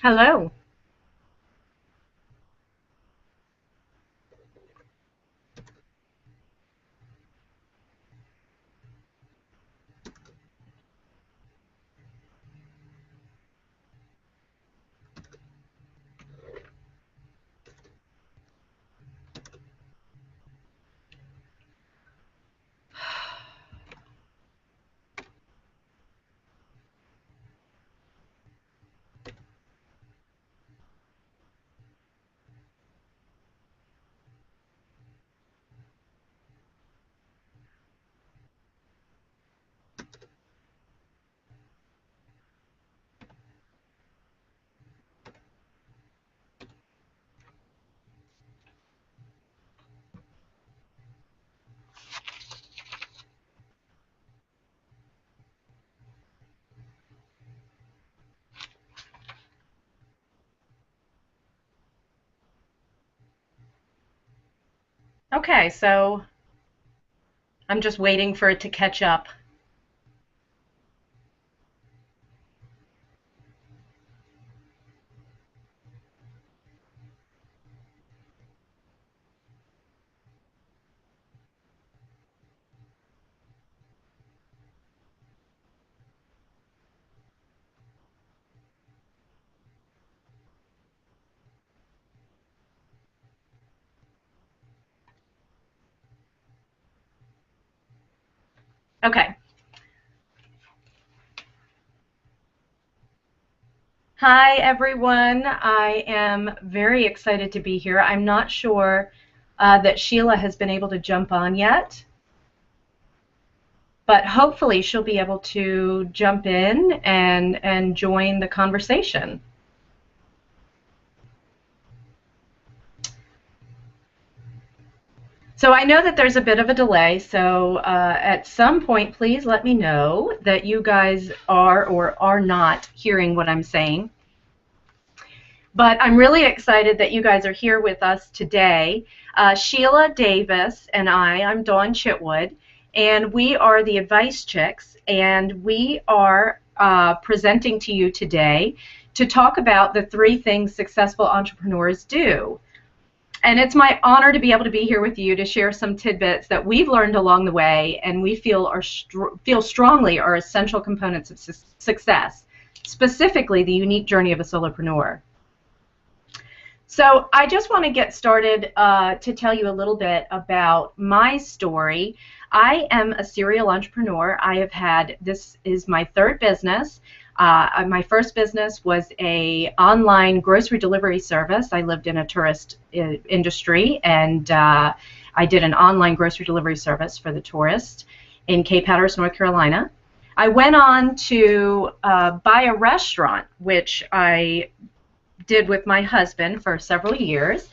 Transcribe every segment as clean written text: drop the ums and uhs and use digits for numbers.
Hello. Okay, so I'm just waiting for it to catch up. Okay. Hi, everyone. I am very excited to be here. I'm not sure that Sheila has been able to jump on yet, but hopefully she'll be able to jump in and join the conversation. So I know that there's a bit of a delay, so at some point, please let me know that you guys are or are not hearing what I'm saying. But I'm really excited that you guys are here with us today. Sheila Davis and I'm Dawn Chitwood, and we are the Advice Chicks, and we are presenting to you today to talk about the 3 things successful entrepreneurs do. And it's my honor to be able to be here with you to share some tidbits that we've learned along the way and we feel feel strongly are essential components of success, specifically the unique journey of a solopreneur. So I just want to get started to tell you a little bit about my story. I am a serial entrepreneur. This is my 3rd business. My first business was a online grocery delivery service. I lived in a tourist industry, and I did an online grocery delivery service for the tourists in Cape Hatteras, North Carolina. I went on to buy a restaurant, which I did with my husband for several years.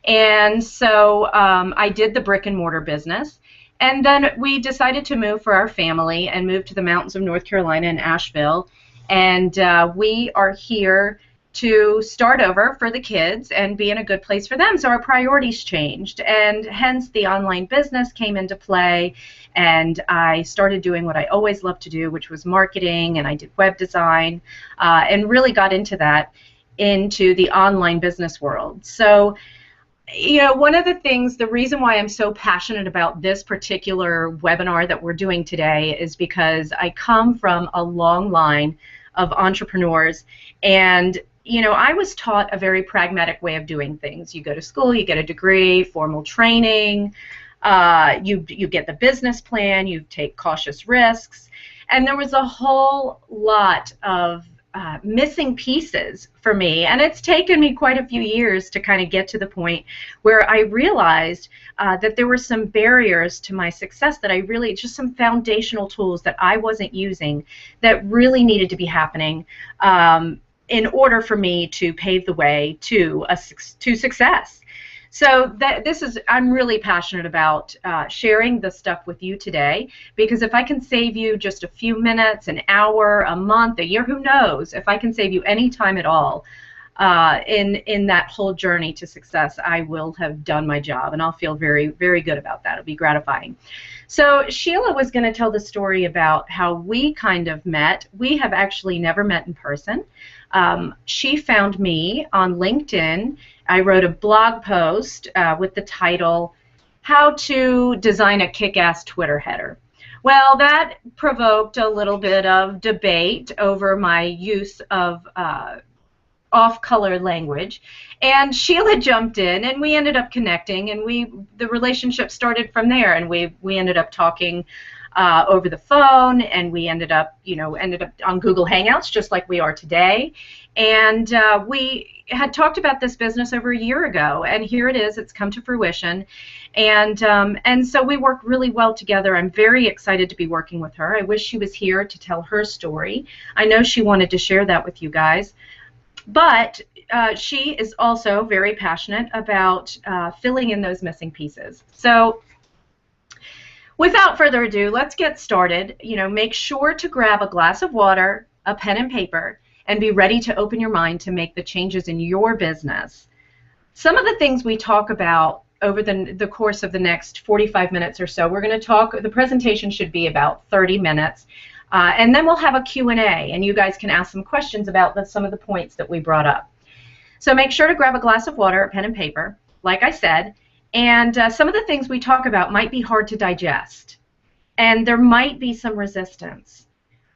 And so I did the brick and mortar business. And then we decided to move for our family and move to the mountains of North Carolina in Asheville. And we are here to start over for the kids and be in a good place for them. So our priorities changed, and hence the online business came into play. And I started doing what I always loved to do, which was marketing, and I did web design, and really got into the online business world. So, one of the reason why I'm so passionate about this particular webinar that we're doing today is because I come from a long line of entrepreneurs, and I was taught a very pragmatic way of doing things. You go to school, you get a degree, formal training, you get the business plan, you take cautious risks, and there was a whole lot of missing pieces for me, and it's taken me quite a few years to kind of get to the point where I realized that there were some barriers to my success, that just some foundational tools that I wasn't using that really needed to be happening in order for me to pave the way to success. So I'm really passionate about sharing the stuff with you today, because if I can save you just a few minutes, an hour, a month, a year, who knows, if I can save you any time at all in that whole journey to success, I will have done my job, and I'll feel very, very good about that. It'll be gratifying. So Sheila was going to tell the story about how we kind of met. We have actually never met in person. She found me on LinkedIn. I wrote a blog post with the title, How to Design a Kick-Ass Twitter Header. Well, that provoked a little bit of debate over my use of off-color language, and Sheila jumped in, and we ended up connecting, and the relationship started from there, and we ended up talking over the phone, and we ended up on Google Hangouts just like we are today, and we had talked about this business over a year ago, and here it is. It's come to fruition, and so we work really well together. I'm very excited to be working with her. I wish she was here to tell her story. I know she wanted to share that with you guys. But she is also very passionate about filling in those missing pieces. So without further ado, let's get started. Make sure to grab a glass of water, a pen and paper, and be ready to open your mind to make the changes in your business. Some of the things we talk about over the course of the next 45 minutes or so, we're going to talk, the presentation should be about 30 minutes. And then we'll have a Q&A, and you guys can ask some questions about some of the points that we brought up. So make sure to grab a glass of water, a pen and paper, like I said, and some of the things we talk about might be hard to digest, and there might be some resistance.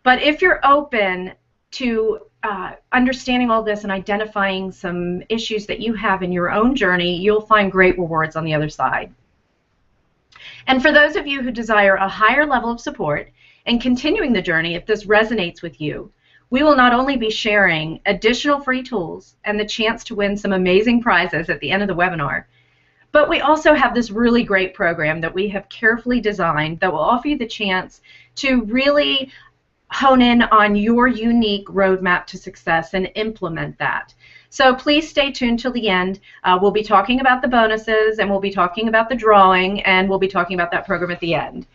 But if you're open to understanding all this and identifying some issues that you have in your own journey, you'll find great rewards on the other side. And for those of you who desire a higher level of support, and continuing the journey, if this resonates with you, we will not only be sharing additional free tools and the chance to win some amazing prizes at the end of the webinar, but we also have this really great program that we have carefully designed that will offer you the chance to really hone in on your unique roadmap to success and implement that. So please stay tuned till the end. We'll be talking about the bonuses, and we'll be talking about the drawing, and we'll be talking about that program at the end.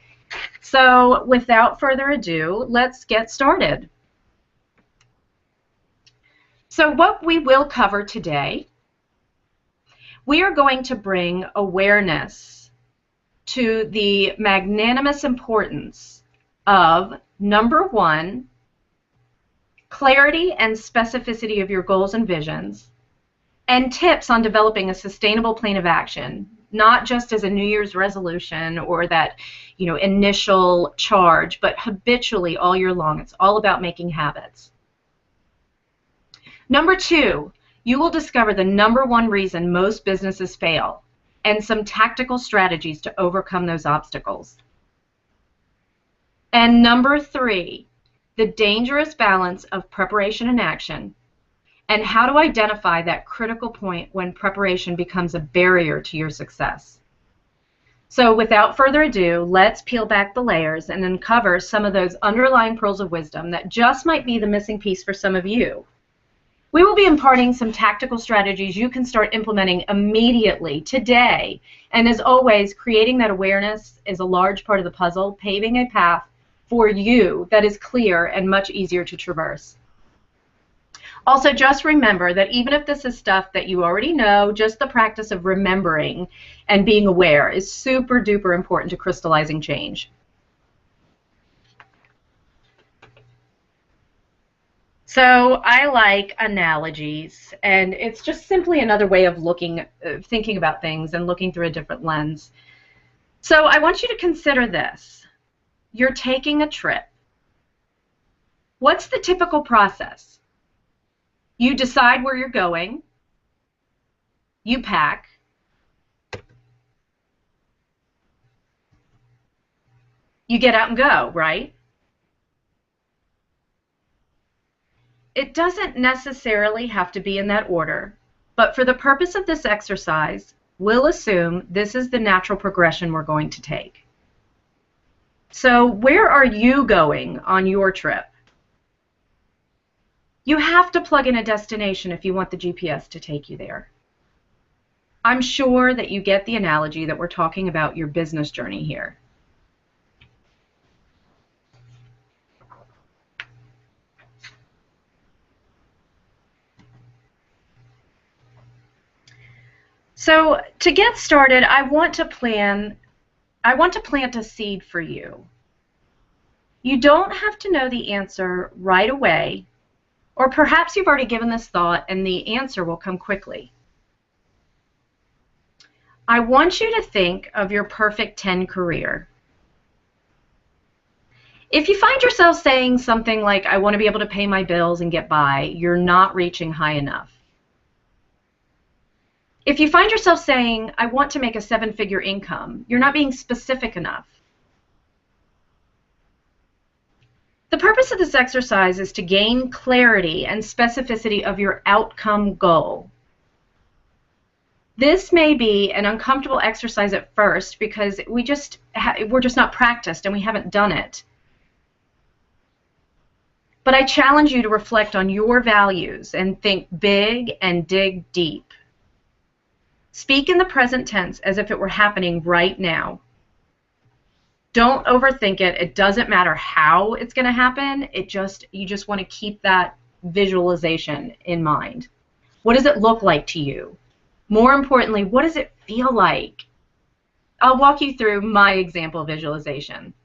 So without further ado, let's get started. So what we will cover today, we are going to bring awareness to the magnanimous importance of, number one, clarity and specificity of your goals and visions, and tips on developing a sustainable plan of action, not just as a New Year's resolution or that initial charge, but habitually all year long. It's all about making habits. Number two, you will discover the number one reason most businesses fail and some tactical strategies to overcome those obstacles. And number three, the dangerous balance of preparation and action, and how to identify that critical point when preparation becomes a barrier to your success. So without further ado, let's peel back the layers and uncover some of those underlying pearls of wisdom that just might be the missing piece for some of you. We will be imparting some tactical strategies you can start implementing immediately, today. And as always, creating that awareness is a large part of the puzzle, paving a path for you that is clear and much easier to traverse. Also, just remember that even if this is stuff that you already know, just the practice of remembering and being aware is super duper important to crystallizing change. So I like analogies, and it's just simply another way of thinking about things and looking through a different lens. So I want you to consider this. You're taking a trip. What's the typical process? You decide where you're going, you pack, you get out and go, right? It doesn't necessarily have to be in that order, but for the purpose of this exercise, we'll assume this is the natural progression we're going to take. So where are you going on your trip? You have to plug in a destination if you want the GPS to take you there. I'm sure that you get the analogy that we're talking about your business journey here. So to get started, I want to plant a seed for you. You don't have to know the answer right away, or perhaps you've already given this thought and the answer will come quickly. I want you to think of your perfect 10 career. If you find yourself saying something like, I want to be able to pay my bills and get by, you're not reaching high enough. If you find yourself saying, I want to make a 7-figure income, you're not being specific enough. The purpose of this exercise is to gain clarity and specificity of your outcome goal. This may be an uncomfortable exercise at first because we're just not practiced and we haven't done it. But I challenge you to reflect on your values and think big and dig deep. Speak in the present tense as if it were happening right now. Don't overthink it. It doesn't matter how it's going to happen. You just want to keep that visualization in mind. What does it look like to you? More importantly, what does it feel like? I'll walk you through my example visualization.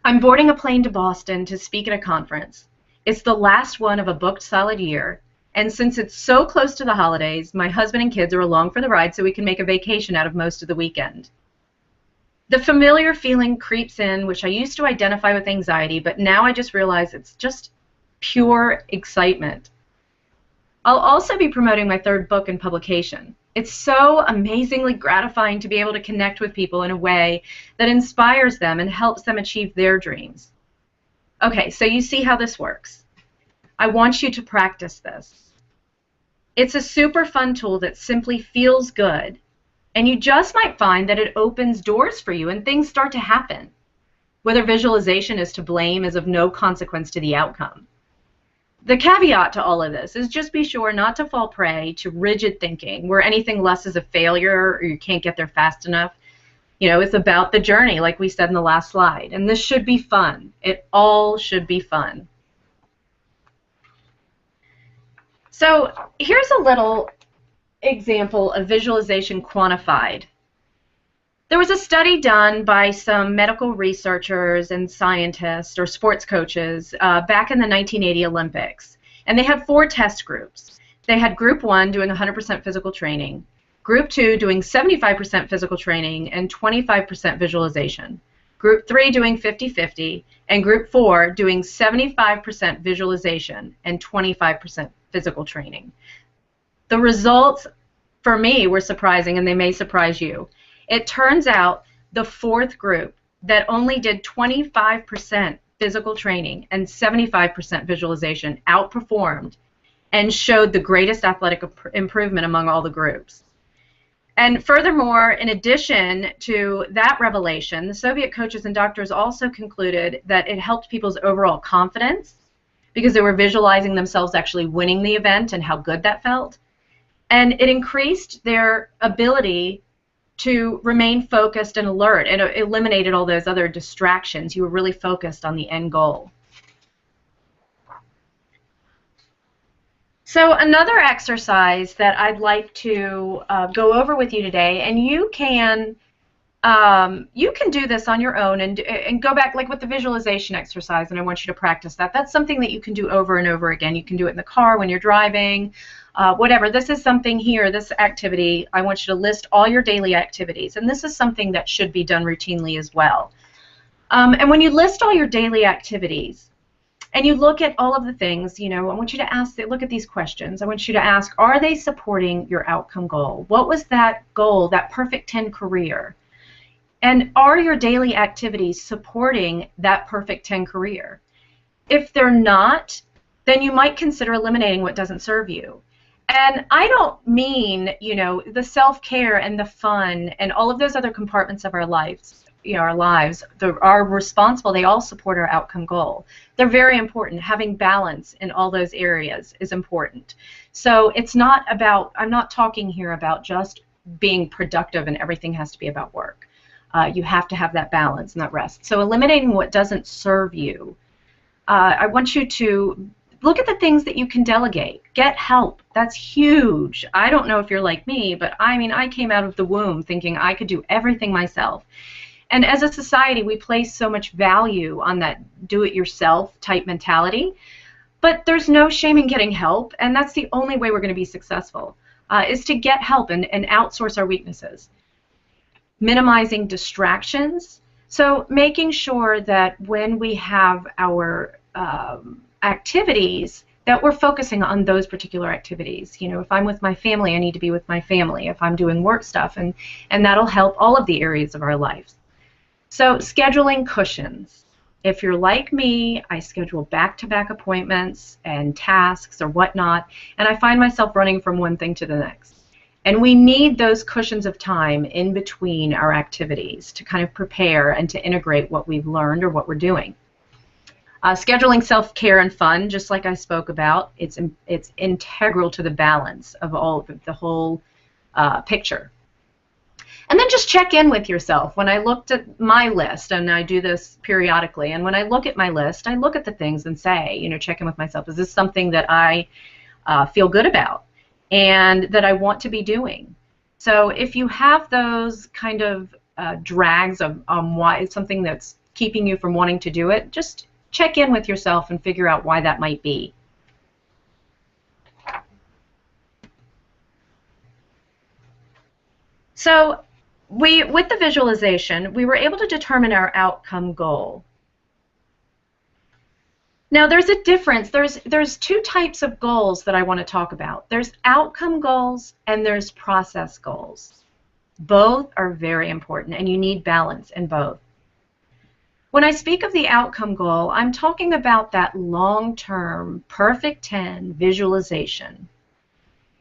I'm boarding a plane to Boston to speak at a conference. It's the last one of a booked solid year, and since it's so close to the holidays, my husband and kids are along for the ride so we can make a vacation out of most of the weekend. The familiar feeling creeps in, which I used to identify with anxiety, but now I just realize it's just pure excitement. I'll also be promoting my 3rd book in publication. It's so amazingly gratifying to be able to connect with people in a way that inspires them and helps them achieve their dreams. Okay, so you see how this works. I want you to practice this. It's a super fun tool that simply feels good, and you just might find that it opens doors for you and things start to happen. Whether visualization is to blame is of no consequence to the outcome. The caveat to all of this is just be sure not to fall prey to rigid thinking where anything less is a failure or you can't get there fast enough. You know, it's about the journey, like we said in the last slide. And this should be fun. It all should be fun. So here's a little example of visualization quantified. There was a study done by some medical researchers and scientists or sports coaches back in the 1980 Olympics. And they had 4 test groups. They had group 1 doing 100% physical training, group 2 doing 75% physical training and 25% visualization, group 3 doing 50-50, and group 4 doing 75% visualization and 25% physical training. The results for me were surprising, and they may surprise you. It turns out the 4th group that only did 25% physical training and 75% visualization outperformed and showed the greatest athletic improvement among all the groups. And furthermore, in addition to that revelation, the Soviet coaches and doctors also concluded that it helped people's overall confidence because they were visualizing themselves actually winning the event and how good that felt. And it increased their ability to remain focused and alert, and it eliminated all those other distractions. You were really focused on the end goal. So another exercise that I'd like to go over with you today, and you can do this on your own and go back like with the visualization exercise, and I want you to practice that. That's something that you can do over and over again. You can do it in the car when you're driving, whatever. This is something here, this activity, I want you to list all your daily activities, and this is something that should be done routinely as well. And when you list all your daily activities, and you look at all of the things, you know, I want you to look at these questions. I want you to ask, are they supporting your outcome goal? What was that goal, that perfect 10 career? And are your daily activities supporting that perfect 10 career? If they're not, then you might consider eliminating what doesn't serve you. And I don't mean, you know, the self-care and the fun and all of those other compartments of our lives, you know, our lives are responsible. They all support our outcome goal. They're very important. Having balance in all those areas is important. So it's not about, I'm not talking here about just being productive and everything has to be about work. You have to have that balance and that rest. So eliminating what doesn't serve you. I want you to look at the things that you can delegate. Get help. That's huge. I don't know if you're like me, but I mean, I came out of the womb thinking I could do everything myself. And as a society, we place so much value on that do-it-yourself type mentality. But there's no shame in getting help, and that's the only way we're going to be successful, is to get help and outsource our weaknesses. Minimizing distractions. So making sure that when we have our activities, that we're focusing on those particular activities. You know, if I'm with my family, I need to be with my family. If I'm doing work stuff, and that'll help all of the areas of our lives. So scheduling cushions. If you're like me, I schedule back-to-back appointments and tasks or whatnot, and I find myself running from one thing to the next. And we need those cushions of time in between our activities to kind of prepare and to integrate what we've learned or what we're doing. Scheduling self-care and fun, just like I spoke about, it's integral to the balance of the whole picture. And then just check in with yourself. When I looked at my list, and I do this periodically, and when I look at my list, I look at the things and say, you know, check in with myself. Is this something that I feel good about and that I want to be doing? So if you have those kind of drags of why it's something that's keeping you from wanting to do it, just check in with yourself and figure out why that might be. So with the visualization, we were able to determine our outcome goal. Now there's a difference. There's two types of goals that I want to talk about. There's outcome goals and there's process goals. Both are very important, and you need balance in both. When I speak of the outcome goal, I'm talking about that long-term, perfect 10 visualization.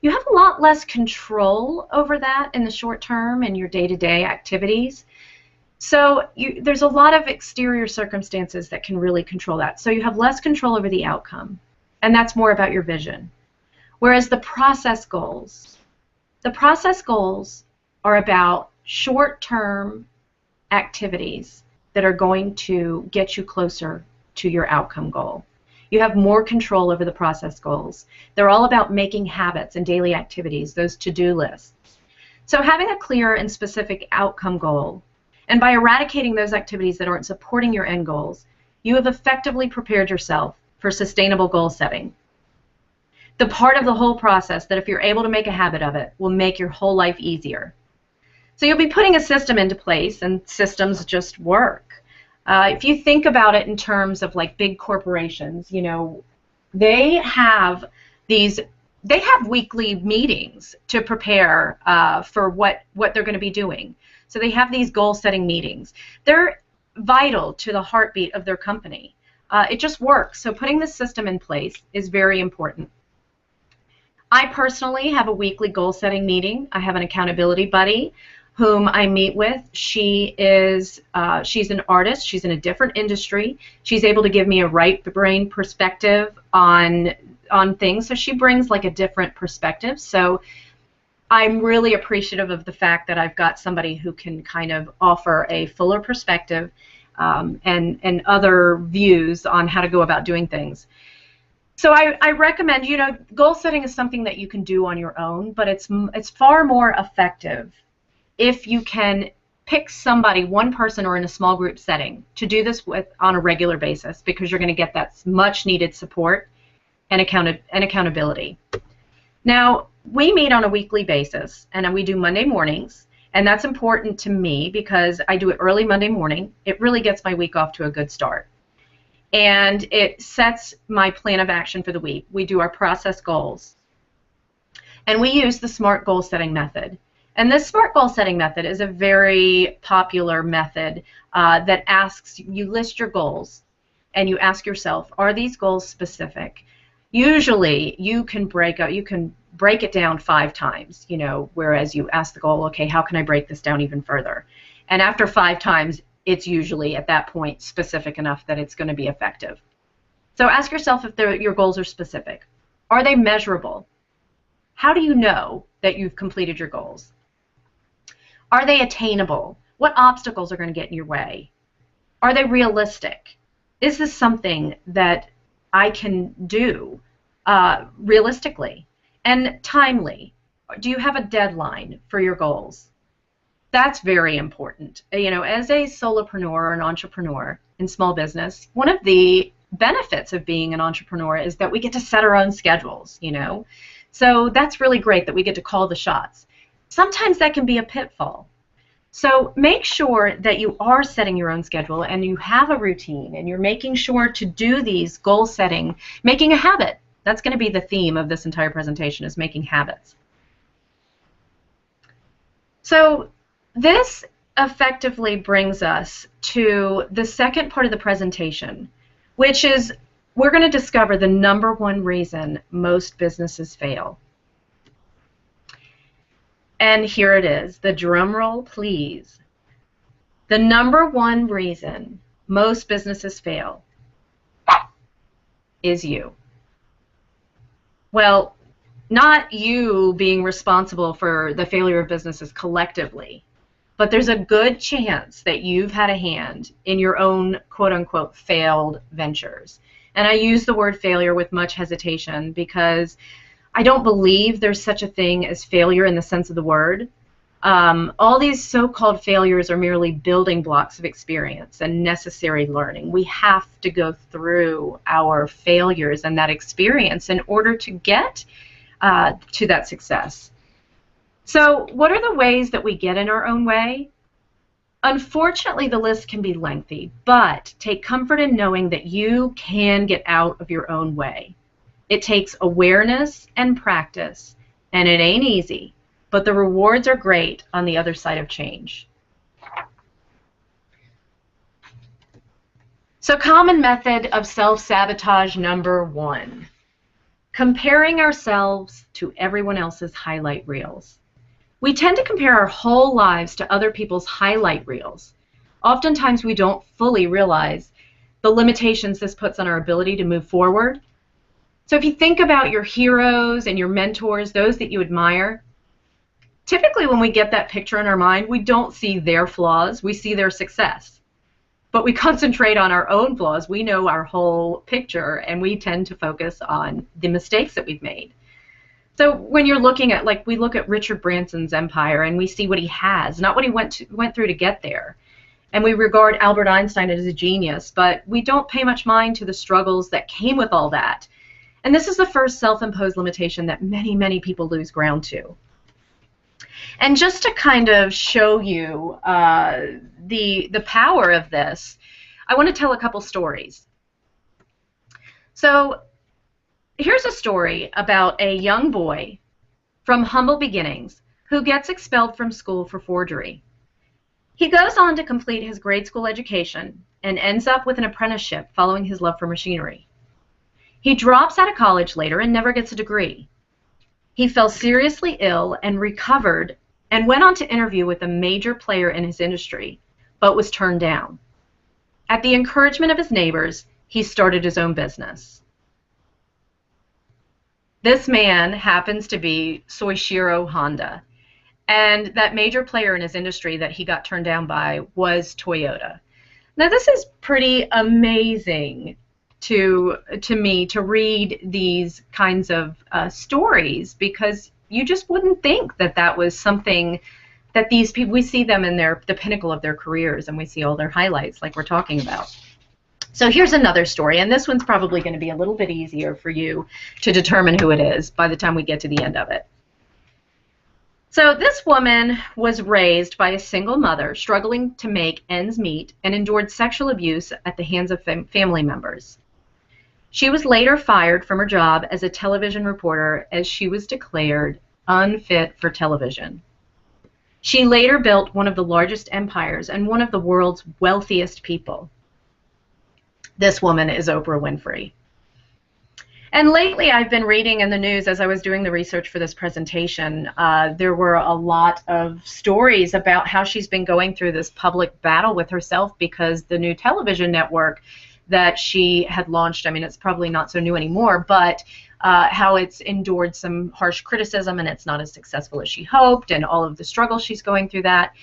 You have a lot less control over that in the short term in your day-to-day activities. So there's a lot of exterior circumstances that can really control that. So you have less control over the outcome, and that's more about your vision. Whereas the process goals are about short-term activities that are going to get you closer to your outcome goal. You have more control over the process goals. They're all about making habits and daily activities, those to-do lists. So having a clear and specific outcome goal, and by eradicating those activities that aren't supporting your end goals, you have effectively prepared yourself for sustainable goal setting. The part of the whole process that if you're able to make a habit of it will make your whole life easier. So you'll be putting a system into place, and systems just work. If you think about it in terms of like big corporations, you know, they have weekly meetings to prepare for what they're going to be doing. So they have these goal-setting meetings. They're vital to the heartbeat of their company. It just works. So putting this system in place is very important. I personally have a weekly goal-setting meeting. I have an accountability buddy whom I meet with. She's an artist. She's in a different industry. She's able to give me a right brain perspective on things. So she brings like a different perspective. So I'm really appreciative of the fact that I've got somebody who can kind of offer a fuller perspective and other views on how to go about doing things. So I recommend, you know, goal setting is something that you can do on your own, but it's far more effective if you can pick somebody, one person or in a small group setting, to do this with on a regular basis, because you're going to get that much needed support and accountability. Now, we meet on a weekly basis, and we do Monday mornings, and that's important to me because I do it early Monday morning. It really gets my week off to a good start. And it sets my plan of action for the week. We do our process goals. And we use the SMART goal setting method. And this SMART goal setting method is a very popular method that asks, you list your goals and you ask yourself, are these goals specific? Usually you can break it down 5 times, you know, whereas you ask the goal, okay, how can I break this down even further? And after 5 times, it's usually at that point specific enough that it's going to be effective. So ask yourself if your goals are specific. Are they measurable? How do you know that you've completed your goals? Are they attainable? What obstacles are going to get in your way? Are they realistic? Is this something that I can do realistically and timely? Do you have a deadline for your goals? That's very important. You know, as a solopreneur or an entrepreneur in small business, one of the benefits of being an entrepreneur is that we get to set our own schedules, you know. So that's really great that we get to call the shots. Sometimes that can be a pitfall. So make sure that you are setting your own schedule and you have a routine and you're making sure to do these goal setting, making a habit. That's going to be the theme of this entire presentation, is making habits. So this effectively brings us to the second part of the presentation, which is we're going to discover the number one reason most businesses fail. And here it is, the drum roll, please. The number one reason most businesses fail is you. Well, not you being responsible for the failure of businesses collectively, but there's a good chance that you've had a hand in your own quote-unquote failed ventures. And I use the word failure with much hesitation because I don't believe there's such a thing as failure in the sense of the word. All these so-called failures are merely building blocks of experience and necessary learning. We have to go through our failures and that experience in order to get to that success. So what are the ways that we get in our own way? Unfortunately, the list can be lengthy, but take comfort in knowing that you can get out of your own way. It takes awareness and practice, and it ain't easy, but the rewards are great on the other side of change. So common method of self-sabotage number one, comparing ourselves to everyone else's highlight reels. We tend to compare our whole lives to other people's highlight reels. Oftentimes we don't fully realize the limitations this puts on our ability to move forward. So if you think about your heroes and your mentors, those that you admire, typically when we get that picture in our mind, we don't see their flaws, we see their success. But we concentrate on our own flaws. We know our whole picture, and we tend to focus on the mistakes that we've made. So when you're looking at, like, we look at Richard Branson's empire, and we see what he has, not what he went through to get there. And we regard Albert Einstein as a genius, but we don't pay much mind to the struggles that came with all that. And this is the first self-imposed limitation that many, many people lose ground to. And just to kind of show you the power of this, I want to tell a couple stories. So here's a story about a young boy from humble beginnings who gets expelled from school for forgery. He goes on to complete his grade school education and ends up with an apprenticeship following his love for machinery. He drops out of college later and never gets a degree. He fell seriously ill and recovered and went on to interview with a major player in his industry, but was turned down. At the encouragement of his neighbors, he started his own business. This man happens to be Soichiro Honda, and that major player in his industry that he got turned down by was Toyota. Now this is pretty amazing to me to read these kinds of stories, because you just wouldn't think that that was something that these people, we see them in the pinnacle of their careers, and we see all their highlights like we're talking about. So here's another story, and this one's probably going to be a little bit easier for you to determine who it is by the time we get to the end of it. So this woman was raised by a single mother struggling to make ends meet and endured sexual abuse at the hands of family members. She was later fired from her job as a television reporter as she was declared unfit for television. She later built one of the largest empires and one of the world's wealthiest people. This woman is Oprah Winfrey. And lately I've been reading in the news as I was doing the research for this presentation, there were a lot of stories about how she's been going through this public battle with herself because the new television network that she had launched, I mean, it's probably not so new anymore, but how it's endured some harsh criticism and it's not as successful as she hoped, and all of the struggle she's going through that.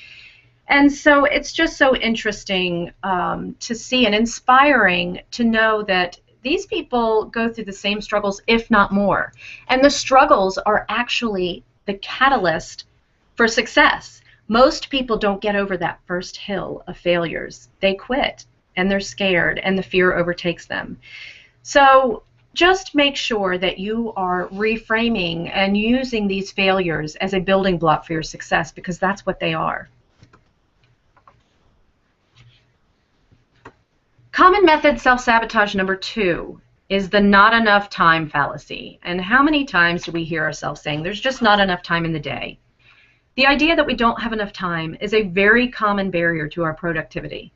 And so it's just so interesting to see and inspiring to know that these people go through the same struggles, if not more. And the struggles are actually the catalyst for success. Most people don't get over that first hill of failures. They quit, and they're scared, and the fear overtakes them. So just make sure that you are reframing and using these failures as a building block for your success, because that's what they are. Common method self-sabotage number 2 is the not enough time fallacy. And how many times do we hear ourselves saying there's just not enough time in the day? The idea that we don't have enough time is a very common barrier to our productivity.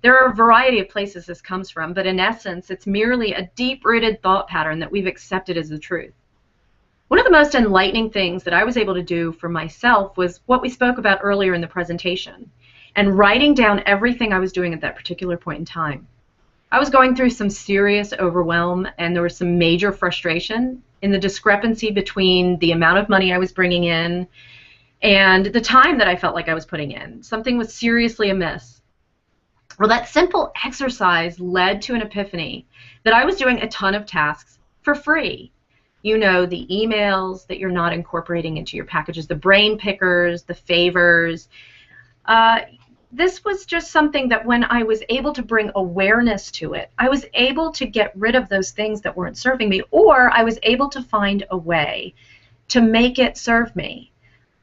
There are a variety of places this comes from, but in essence, it's merely a deep-rooted thought pattern that we've accepted as the truth. One of the most enlightening things that I was able to do for myself was what we spoke about earlier in the presentation, and writing down everything I was doing at that particular point in time. I was going through some serious overwhelm, and there was some major frustration in the discrepancy between the amount of money I was bringing in and the time that I felt like I was putting in. Something was seriously amiss. Well, that simple exercise led to an epiphany that I was doing a ton of tasks for free. You know, the emails that you're not incorporating into your packages, the brain pickers, the favors. This was just something that when I was able to bring awareness to it, I was able to get rid of those things that weren't serving me, or I was able to find a way to make it serve me.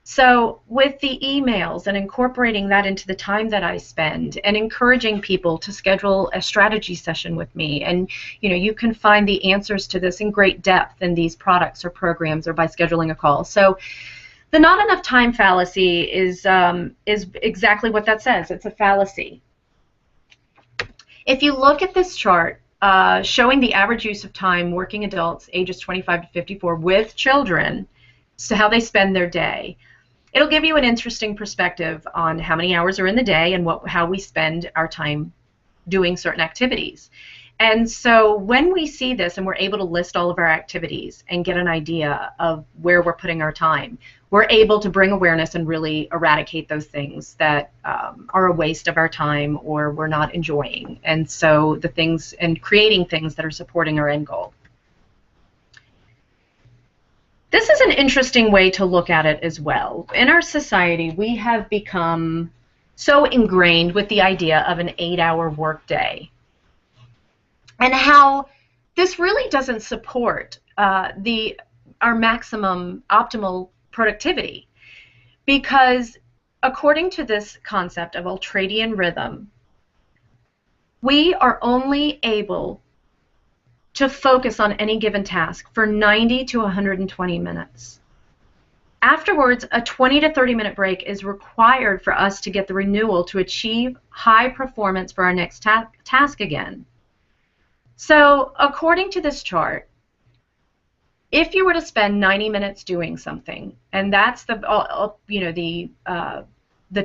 So with the emails and incorporating that into the time that I spend and encouraging people to schedule a strategy session with me, and you can find the answers to this in great depth in these products or programs or by scheduling a call. So the not enough time fallacy is exactly what that says. It's a fallacy. If you look at this chart showing the average use of time working adults ages 25 to 54 with children, so how they spend their day, it'll give you an interesting perspective on how many hours are in the day and how we spend our time doing certain activities. And so when we see this and we're able to list all of our activities and get an idea of where we're putting our time, we're able to bring awareness and really eradicate those things that are a waste of our time or we're not enjoying. And so the things, and creating things that are supporting our end goal. This is an interesting way to look at it as well. In our society, we have become so ingrained with the idea of an 8-hour workday, and how this really doesn't support our maximum optimal productivity, because according to this concept of Ultradian Rhythm, we are only able to focus on any given task for 90 to 120 minutes. Afterwards, a 20 to 30 minute break is required for us to get the renewal to achieve high performance for our next task again. So according to this chart, if you were to spend 90 minutes doing something, and that's the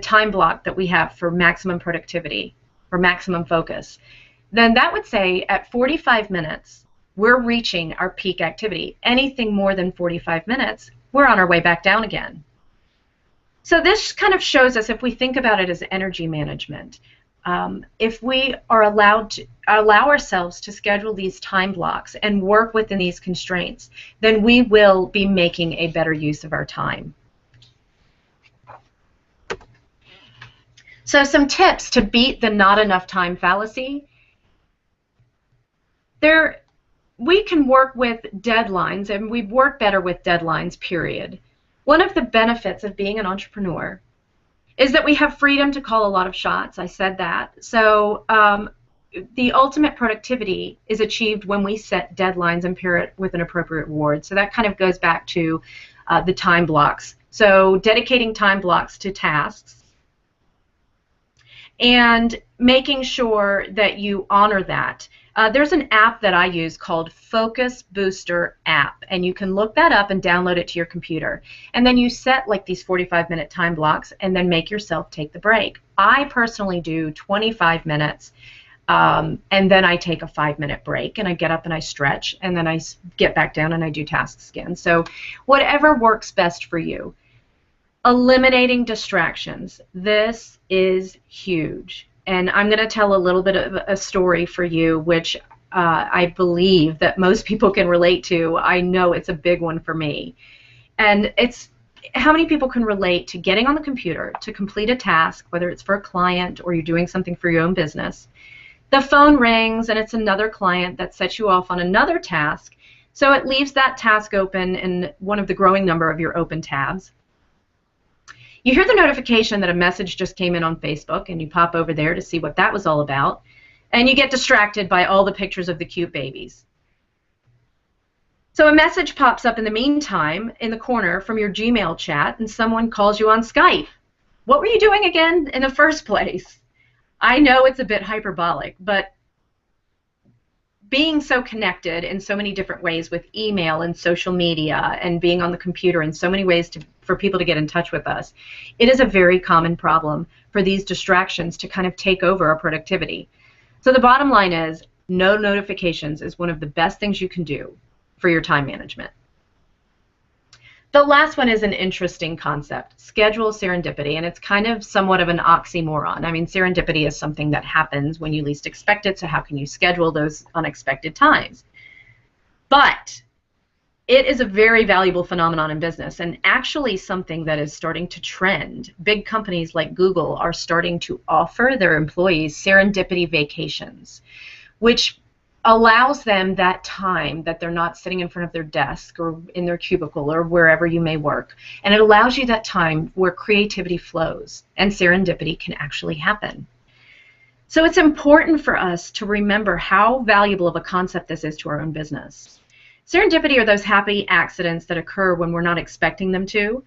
time block that we have for maximum productivity, for maximum focus, then that would say at 45 minutes, we're reaching our peak activity. Anything more than 45 minutes, we're on our way back down again. So this kind of shows us, if we think about it as energy management, if we are allowed to allow ourselves to schedule these time blocks and work within these constraints, then we will be making a better use of our time. So some tips to beat the not enough time fallacy. We can work with deadlines, and we work better with deadlines, period. One of the benefits of being an entrepreneur is that we have freedom to call a lot of shots. I said that. So the ultimate productivity is achieved when we set deadlines and pair it with an appropriate reward. So that kind of goes back to the time blocks. So dedicating time blocks to tasks and making sure that you honor that. There's an app that I use called Focus Booster app, and you can look that up and download it to your computer. And then you set like these 45-minute time blocks and then make yourself take the break. I personally do 25 minutes, and then I take a 5-minute break, and I get up and I stretch, and then I get back down and I do tasks again. So whatever works best for you. Eliminating distractions. This is huge. And I'm going to tell a little bit of a story for you, which I believe that most people can relate to. I know it's a big one for me. And it's how many people can relate to getting on the computer to complete a task, whether it's for a client or you're doing something for your own business. The phone rings and it's another client that sets you off on another task. So it leaves that task open in one of the growing number of your open tabs. You hear the notification that a message just came in on Facebook, and you pop over there to see what that was all about, and you get distracted by all the pictures of the cute babies. So a message pops up in the meantime in the corner from your Gmail chat, and someone calls you on Skype. What were you doing again in the first place? I know it's a bit hyperbolic, but being so connected in so many different ways with email and social media and being on the computer in so many ways for people to get in touch with us, it is a very common problem for these distractions to kind of take over our productivity. So the bottom line is, no notifications is one of the best things you can do for your time management. The last one is an interesting concept, schedule serendipity, and it's kind of somewhat of an oxymoron. I mean, serendipity is something that happens when you least expect it, so how can you schedule those unexpected times? But it is a very valuable phenomenon in business, and actually something that is starting to trend. Big companies like Google are starting to offer their employees serendipity vacations, which allows them that time that they're not sitting in front of their desk or in their cubicle or wherever you may work. And it allows you that time where creativity flows and serendipity can actually happen. So it's important for us to remember how valuable of a concept this is to our own business. Serendipity are those happy accidents that occur when we're not expecting them to.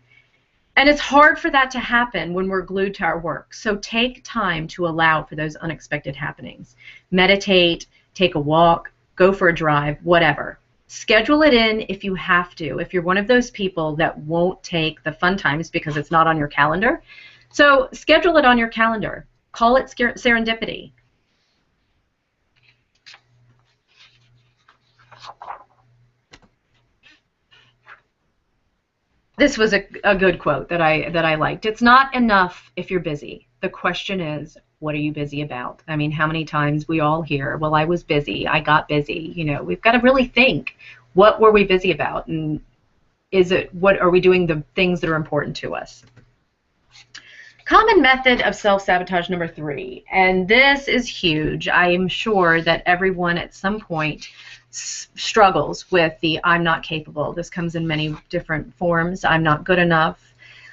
And it's hard for that to happen when we're glued to our work. So take time to allow for those unexpected happenings. Meditate, take a walk, go for a drive, whatever. Schedule it in if you have to, if you're one of those people that won't take the fun times because it's not on your calendar. So schedule it on your calendar. Call it serendipity. This was a good quote that I liked. It's not enough if you're busy. The question is, what are you busy about? I mean, how many times we all hear, well, I was busy, I got busy. You know, we've got to really think, what were we busy about? And what are we doing the things that are important to us? Common method of self-sabotage number 3, and this is huge. I am sure that everyone at some point struggles with the I'm not capable. This comes in many different forms. I'm not good enough.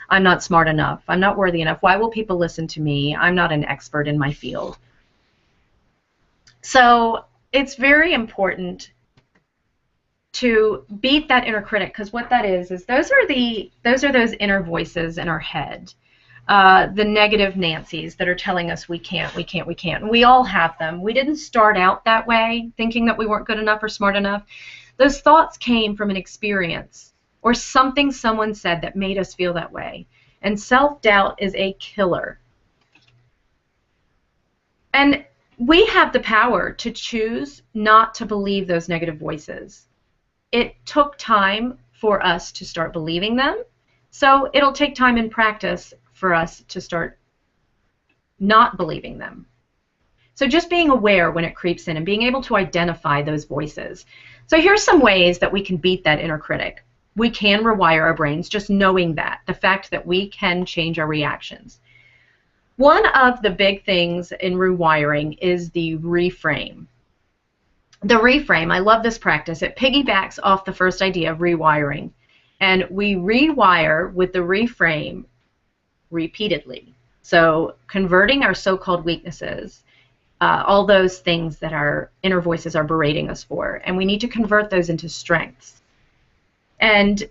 I'm not smart enough. I'm not worthy enough. Why will people listen to me? I'm not an expert in my field. So it's very important to beat that inner critic, because what that is those are those inner voices in our head, the negative Nancys that are telling us we can't, we can't, we can't. And we all have them. We didn't start out that way, thinking that we weren't good enough or smart enough. Those thoughts came from an experience or something someone said that made us feel that way. And self-doubt is a killer. And we have the power to choose not to believe those negative voices. It took time for us to start believing them, so it'll take time and practice for us to start not believing them. So just being aware when it creeps in and being able to identify those voices. So here's some ways that we can beat that inner critic. We can rewire our brains, just knowing that, the fact that we can change our reactions. One of the big things in rewiring is the reframe. The reframe, I love this practice. It piggybacks off the first idea of rewiring. And we rewire with the reframe repeatedly. So converting our so-called weaknesses, all those things that our inner voices are berating us for, and we need to convert those into strengths. And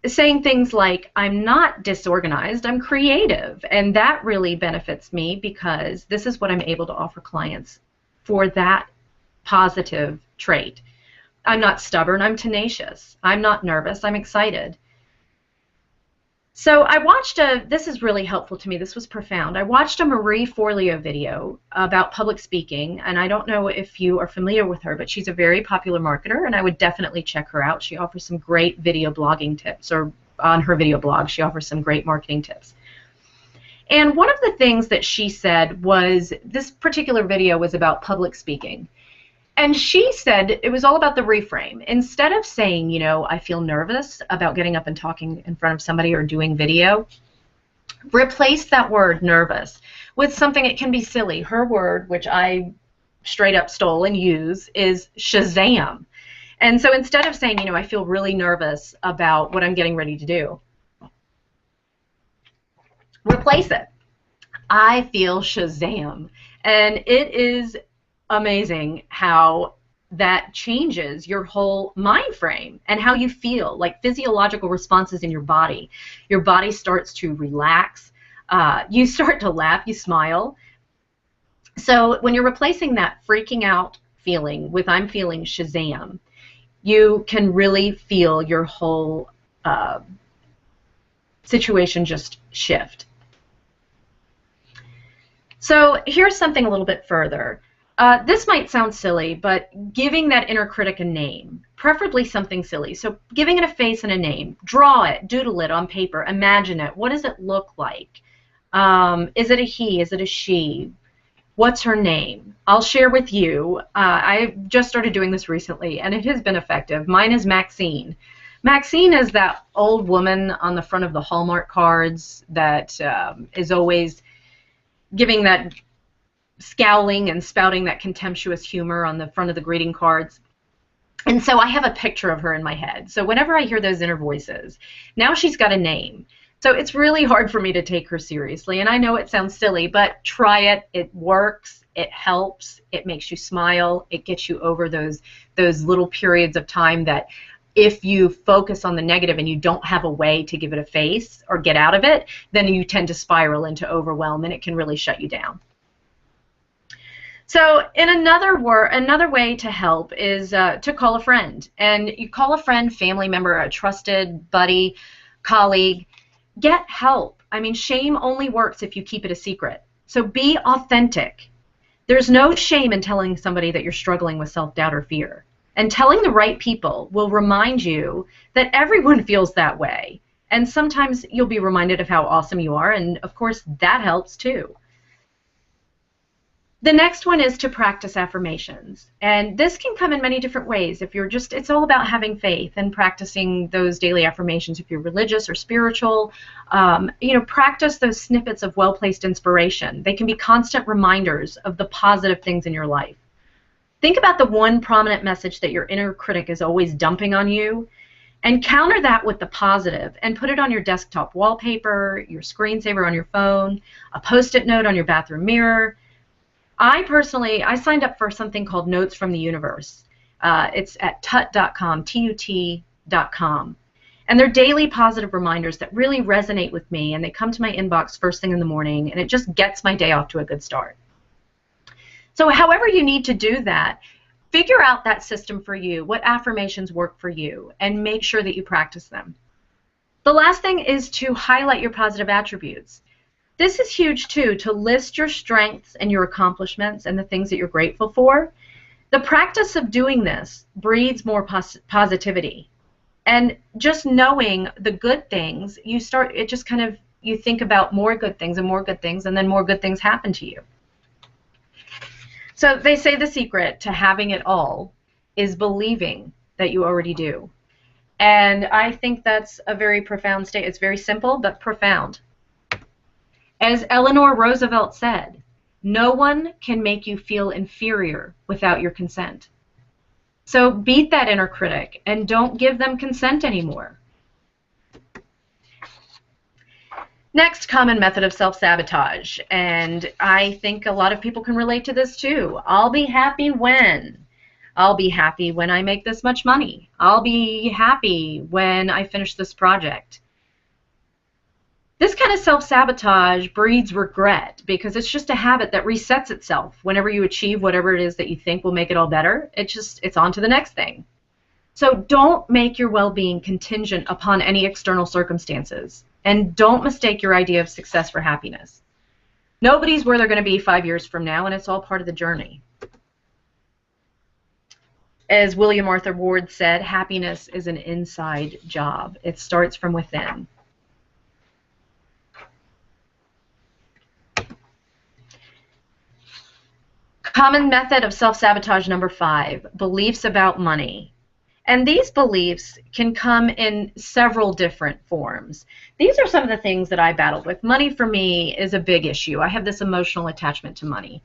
saying things like, I'm not disorganized, I'm creative. And that really benefits me because this is what I'm able to offer clients for that positive trait. I'm not stubborn, I'm tenacious. I'm not nervous, I'm excited. So I watched this is really helpful to me, this was profound. I watched a Marie Forleo video about public speaking, and I don't know if you are familiar with her, but she's a very popular marketer, and I would definitely check her out. She offers some great video blogging tips, or on her video blog, she offers some great marketing tips. And one of the things that she said was, this particular video was about public speaking. And she said it was all about the reframe. Instead of saying, you know, I feel nervous about getting up and talking in front of somebody or doing video, replace that word nervous with something. It can be silly. Her word, which I straight up stole and use, is Shazam. And so instead of saying, you know, I feel really nervous about what I'm getting ready to do, replace it. I feel Shazam. And it is amazing how that changes your whole mind frame and how you feel, like physiological responses in your body. Your body starts to relax. You start to laugh, you smile. So when you're replacing that freaking out feeling with I'm feeling Shazam, you can really feel your whole situation just shift. So here's something a little bit further. This might sound silly, but giving that inner critic a name, preferably something silly. So giving it a face and a name. Draw it, doodle it on paper, imagine it. What does it look like? Is it a he? Is it a she? What's her name? I'll share with you. I just started doing this recently, and it has been effective. Mine is Maxine. Maxine is that old woman on the front of the Hallmark cards that is always giving that scowling and spouting that contemptuous humor on the front of the greeting cards. And so I have a picture of her in my head. So whenever I hear those inner voices, now she's got a name. So it's really hard for me to take her seriously. And I know it sounds silly, but try it. It works. It helps. It makes you smile. It gets you over those little periods of time that if you focus on the negative and you don't have a way to give it a face or get out of it, then you tend to spiral into overwhelm, and it can really shut you down. So in another way to help is to call a friend. And you call a friend, family member, a trusted buddy, colleague. Get help. I mean, shame only works if you keep it a secret. So be authentic. There's no shame in telling somebody that you're struggling with self-doubt or fear. And telling the right people will remind you that everyone feels that way. And sometimes you'll be reminded of how awesome you are, and of course that helps too. The next one is to practice affirmations. And this can come in many different ways. If you're just, it's all about having faith and practicing those daily affirmations. If you're religious or spiritual, you know, practice those snippets of well-placed inspiration. They can be constant reminders of the positive things in your life. Think about the one prominent message that your inner critic is always dumping on you, and counter that with the positive and put it on your desktop wallpaper, your screensaver on your phone, a Post-it note on your bathroom mirror. I signed up for something called Notes from the Universe. It's at tut.com, TUT.com. And they're daily positive reminders that really resonate with me, and they come to my inbox first thing in the morning, and it just gets my day off to a good start. So however you need to do that, figure out that system for you, what affirmations work for you, and make sure that you practice them. The last thing is to highlight your positive attributes. This is huge too, to list your strengths and your accomplishments and the things that you're grateful for. The practice of doing this breeds more positivity. And just knowing the good things, you think about more good things, and then more good things happen to you. So they say the secret to having it all is believing that you already do. And I think that's a very profound state. It's very simple, but profound. As Eleanor Roosevelt said, no one can make you feel inferior without your consent. So beat that inner critic and don't give them consent anymore. Next common method of self-sabotage, and I think a lot of people can relate to this too. I'll be happy when. I'll be happy when I make this much money. I'll be happy when I finish this project. This kind of self-sabotage breeds regret because it's just a habit that resets itself whenever you achieve whatever it is that you think will make it all better. It's on to the next thing. So don't make your well-being contingent upon any external circumstances. And don't mistake your idea of success for happiness. Nobody's where they're going to be 5 years from now, and it's all part of the journey. As William Arthur Ward said, happiness is an inside job. It starts from within. Common method of self-sabotage number 5, beliefs about money. And these beliefs can come in several different forms. These are some of the things that I battled with. Money for me is a big issue. I have this emotional attachment to money.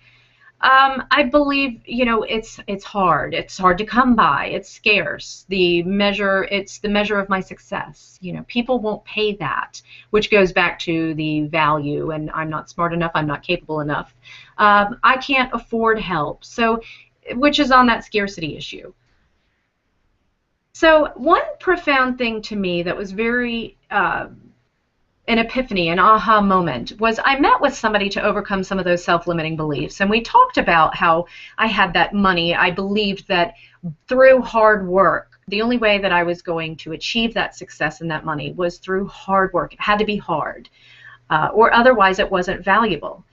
I believe, it's hard. It's hard to come by. It's scarce. It's the measure of my success. People won't pay that, which goes back to the value, and I'm not smart enough, I'm not capable enough. I can't afford help, which is on that scarcity issue. So one profound thing to me that was very an epiphany, an aha moment, was I met with somebody to overcome some of those self-limiting beliefs. And we talked about how I had that money. I believed that through hard work, the only way that I was going to achieve that success and that money was through hard work. It had to be hard, or otherwise it wasn't valuable.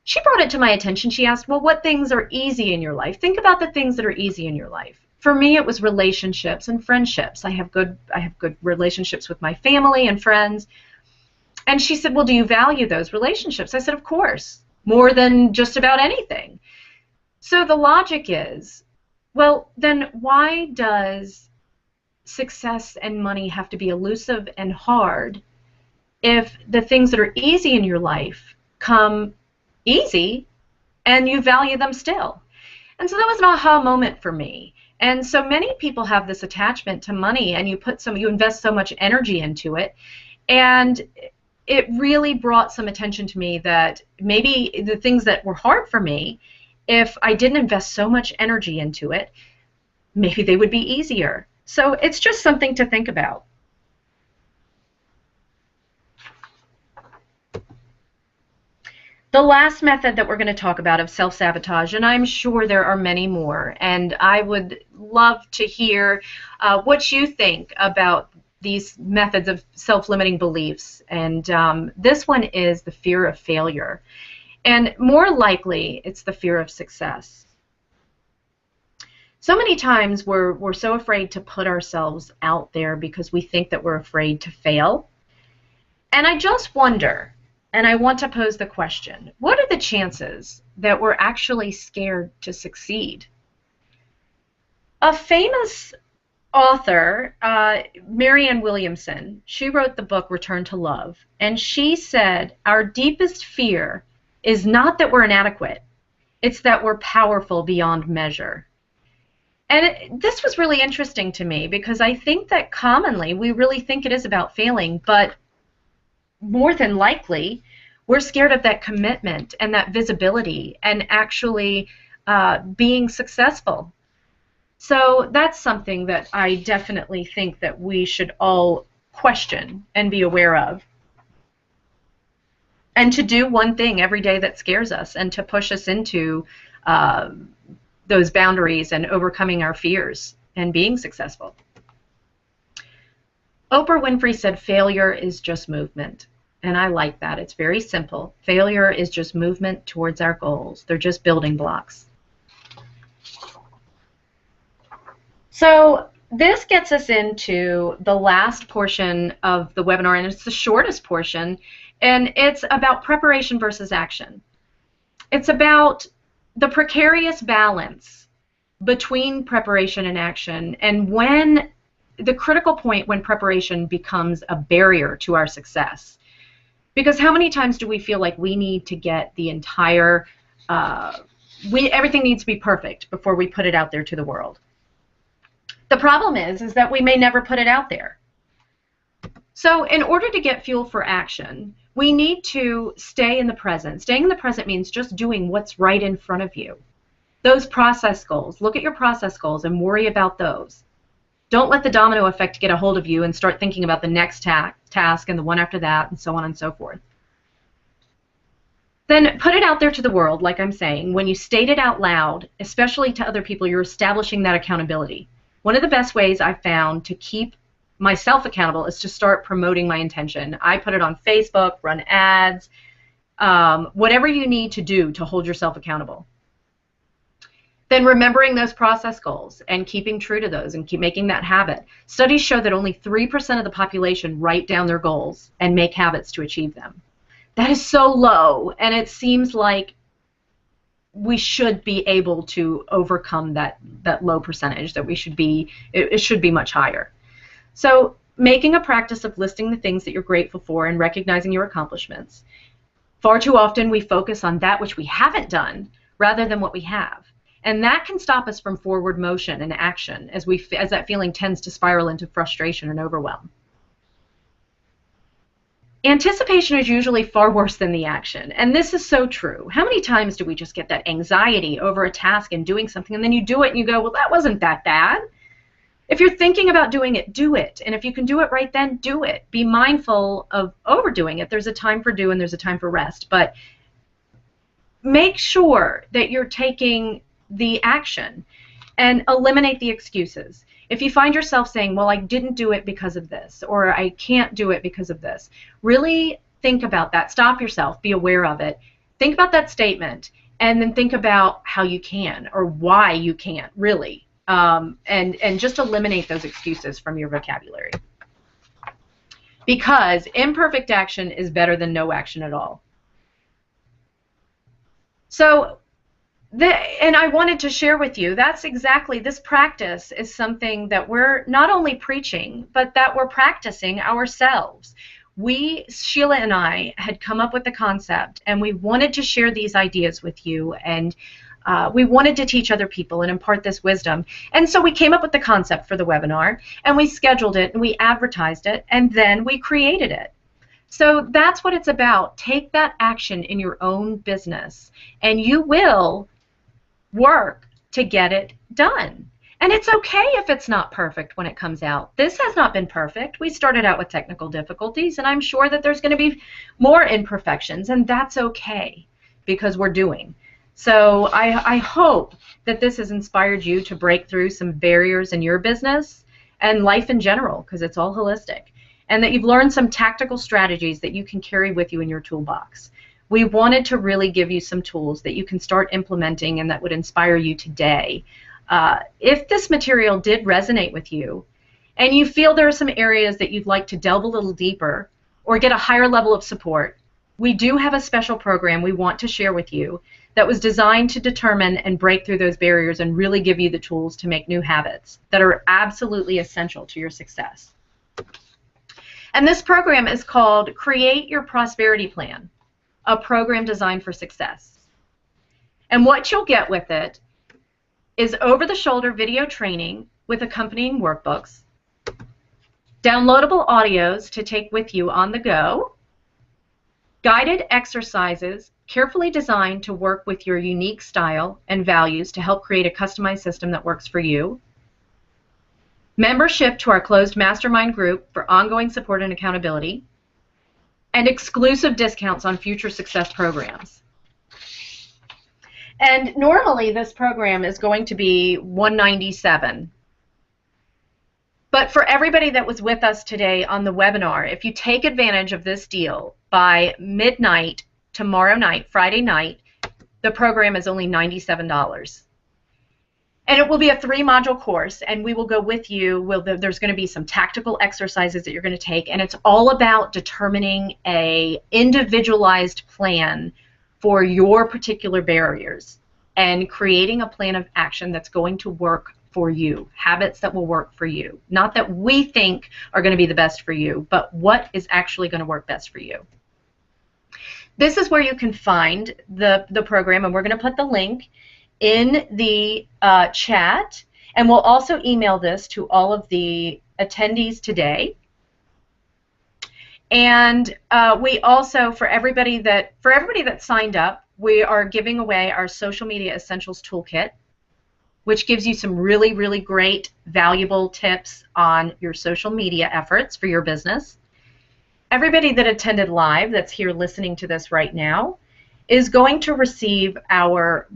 She brought it to my attention. She asked, well, what things are easy in your life? Think about the things that are easy in your life. For me, it was relationships and friendships. I have good relationships with my family and friends. And she said, well, do you value those relationships? I said, of course, more than just about anything. So the logic is, well, then why does success and money have to be elusive and hard if the things that are easy in your life come easy and you value them still? And so that was an aha moment for me. And so many people have this attachment to money, and you invest so much energy into it, and it really brought some attention to me that maybe the things that were hard for me, if I didn't invest so much energy into it, maybe they would be easier. So it's just something to think about. The last method that we're going to talk about of self-sabotage, and I'm sure there are many more, and I would love to hear what you think about these methods of self-limiting beliefs. And this one is the fear of failure. And more likely, it's the fear of success. So many times we're so afraid to put ourselves out there because we think that we're afraid to fail. And I just wonder, and I want to pose the question, what are the chances that we're actually scared to succeed? A famous author, Marianne Williamson, she wrote the book Return to Love, and she said, our deepest fear is not that we're inadequate, it's that we're powerful beyond measure. And this was really interesting to me, because I think that commonly we really think it is about failing, but more than likely we're scared of that commitment and that visibility and actually being successful. So that's something that I definitely think that we should all question and be aware of. And to do one thing every day that scares us and to push us into those boundaries and overcoming our fears and being successful. Oprah Winfrey said failure is just movement. And I like that. It's very simple. Failure is just movement towards our goals. They're just building blocks. So this gets us into the last portion of the webinar, and it's the shortest portion, and it's about preparation versus action. It's about the precarious balance between preparation and action, and when the critical point when preparation becomes a barrier to our success. Because how many times do we feel like we need to get the entire, everything needs to be perfect before we put it out there to the world? The problem is that we may never put it out there. So in order to get fuel for action, we need to stay in the present. Staying in the present means just doing what's right in front of you. Those process goals, look at your process goals and worry about those. Don't let the domino effect get a hold of you and start thinking about the next task and the one after that and so on and so forth. Then put it out there to the world, like I'm saying. When you state it out loud, especially to other people, you're establishing that accountability. One of the best ways I've found to keep myself accountable is to start promoting my intention. I put it on Facebook, run ads, whatever you need to do to hold yourself accountable. Then remembering those process goals and keeping true to those and keep making that habit. Studies show that only 3% of the population write down their goals and make habits to achieve them. That is so low, and it seems like we should be able to overcome that low percentage, that we should be, it should be much higher. So making a practice of listing the things that you're grateful for and recognizing your accomplishments. Far too often we focus on that which we haven't done rather than what we have. And that can stop us from forward motion and action as that feeling tends to spiral into frustration and overwhelm. Anticipation is usually far worse than the action, and this is so true. How many times do we just get that anxiety over a task and doing something, and then you do it and you go, well, that wasn't that bad. If you're thinking about doing it, do it. And if you can do it right then, do it. Be mindful of overdoing it. There's a time for do and there's a time for rest, but make sure that you're taking the action and eliminate the excuses. If you find yourself saying, well, I didn't do it because of this, or I can't do it because of this, really think about that. Stop yourself. Be aware of it. Think about that statement, and then think about how you can or why you can't, really. And just eliminate those excuses from your vocabulary. Because imperfect action is better than no action at all. So, and I wanted to share with you, that's exactly, this practice is something that we're not only preaching, but that we're practicing ourselves. Sheila and I had come up with the concept, and we wanted to share these ideas with you, and we wanted to teach other people and impart this wisdom. And so we came up with the concept for the webinar, and we scheduled it, and we advertised it, and then we created it. So that's what it's about. Take that action in your own business, and you will work to get it done. And it's okay if it's not perfect when it comes out. This has not been perfect. We started out with technical difficulties, and I'm sure that there's going to be more imperfections, and that's okay because we're doing. So I hope that this has inspired you to break through some barriers in your business and life in general, because it's all holistic, and that you've learned some tactical strategies that you can carry with you in your toolbox. We wanted to really give you some tools that you can start implementing and that would inspire you today. If this material did resonate with you and you feel there are some areas that you'd like to delve a little deeper or get a higher level of support, we do have a special program we want to share with you that was designed to determine and break through those barriers and really give you the tools to make new habits that are absolutely essential to your success. And this program is called Create Your Prosperity Plan, a program designed for success. And what you'll get with it is over-the-shoulder video training with accompanying workbooks, downloadable audios to take with you on the go, guided exercises carefully designed to work with your unique style and values to help create a customized system that works for you, membership to our closed mastermind group for ongoing support and accountability, and exclusive discounts on future success programs. And normally this program is going to be $197. But for everybody that was with us today on the webinar, if you take advantage of this deal by midnight tomorrow night, Friday night, the program is only $97. And it will be a 3-module course, and we will go with you. There's going to be some tactical exercises that you're going to take, and it's all about determining an individualized plan for your particular barriers and creating a plan of action that's going to work for you, habits that will work for you. Not that we think are going to be the best for you, but what is actually going to work best for you. This is where you can find the program, and we're going to put the link in the chat, and we'll also email this to all of the attendees today. And we also, for everybody that signed up, we are giving away our Social Media Essentials Toolkit, which gives you some really, really great, valuable tips on your social media efforts for your business. Everybody that attended live, that's here listening to this right now, is going to receive our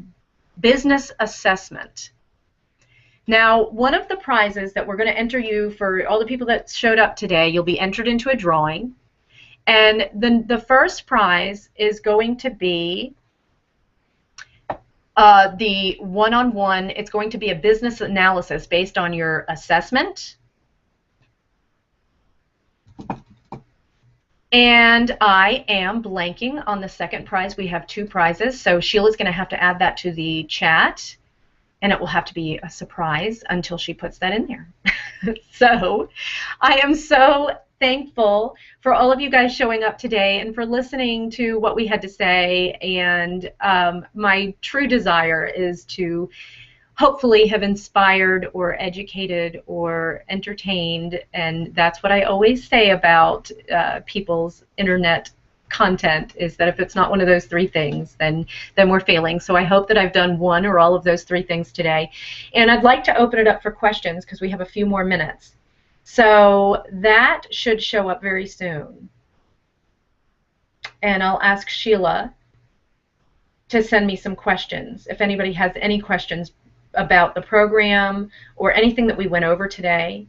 business assessment. Now, one of the prizes that we're going to enter you, for all the people that showed up today, you'll be entered into a drawing. And the first prize is going to be the one-on-one. It's going to be a business analysis based on your assessment. And I am blanking on the second prize. We have two prizes, so Sheila's going to have to add that to the chat, and it will have to be a surprise until she puts that in there. So I am so thankful for all of you guys showing up today and for listening to what we had to say. And my true desire is to hopefully have inspired or educated or entertained. And that's what I always say about people's internet content, is that if it's not one of those three things, then we're failing. So I hope that I've done one or all of those three things today. And I'd like to open it up for questions because we have a few more minutes. So that should show up very soon. And I'll ask Sheila to send me some questions if anybody has any questions about the program or anything that we went over today.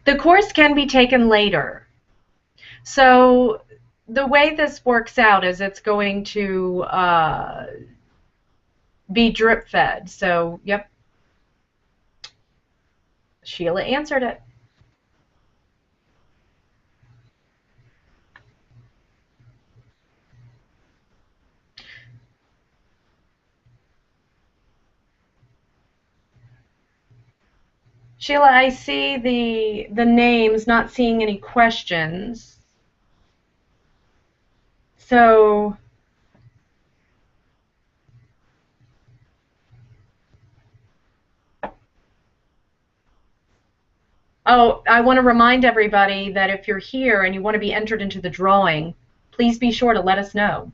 The course can be taken later. So the way this works out is it's going to be drip fed. So, yep, Sheila answered it. Sheila, I see the names, not seeing any questions. So, oh, I want to remind everybody that if you're here and you want to be entered into the drawing, please be sure to let us know.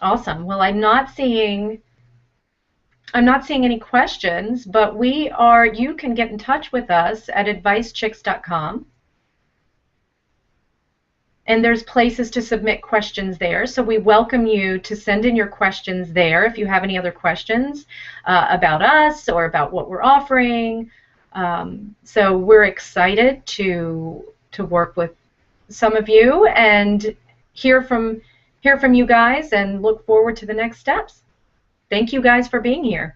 Awesome. Well, I'm not seeing any questions, but you can get in touch with us at advicechicks.com. And there's places to submit questions there. So we welcome you to send in your questions there if you have any other questions about us or about what we're offering. So we're excited to work with some of you and hear from you guys and look forward to the next steps. Thank you guys for being here.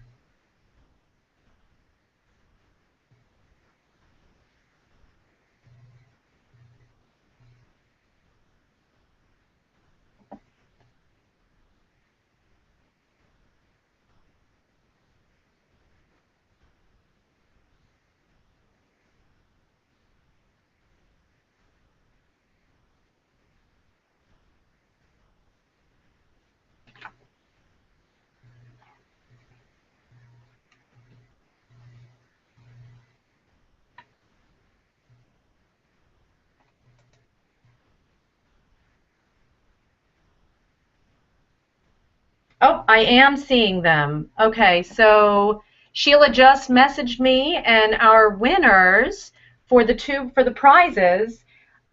Oh, I am seeing them. Okay, so Sheila just messaged me, and our winners for the prizes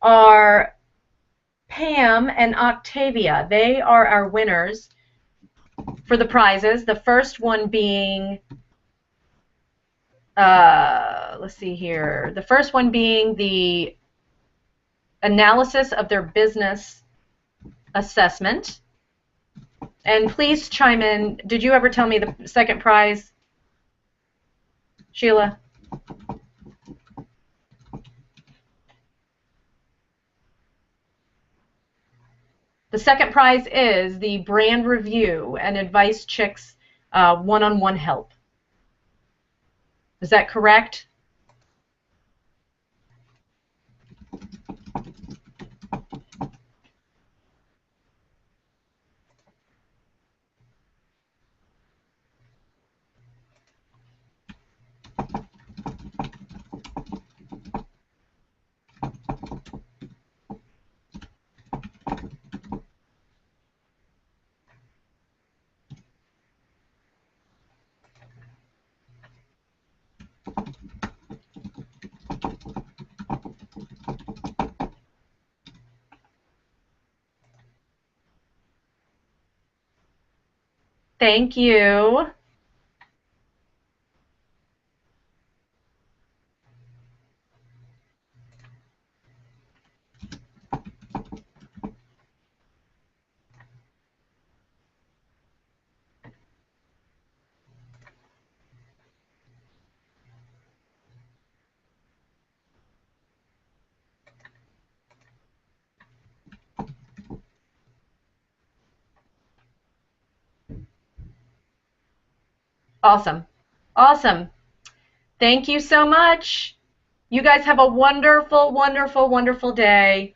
are Pam and Octavia. They are our winners for the prizes. The first one being, let's see here. The first one being the analysis of their business assessment. And please chime in. Did you ever tell me the second prize, Sheila? The second prize is the brand review and Advice Chicks one-on-one help. Is that correct? Thank you. Awesome. Awesome. Thank you so much. You guys have a wonderful, wonderful, wonderful day.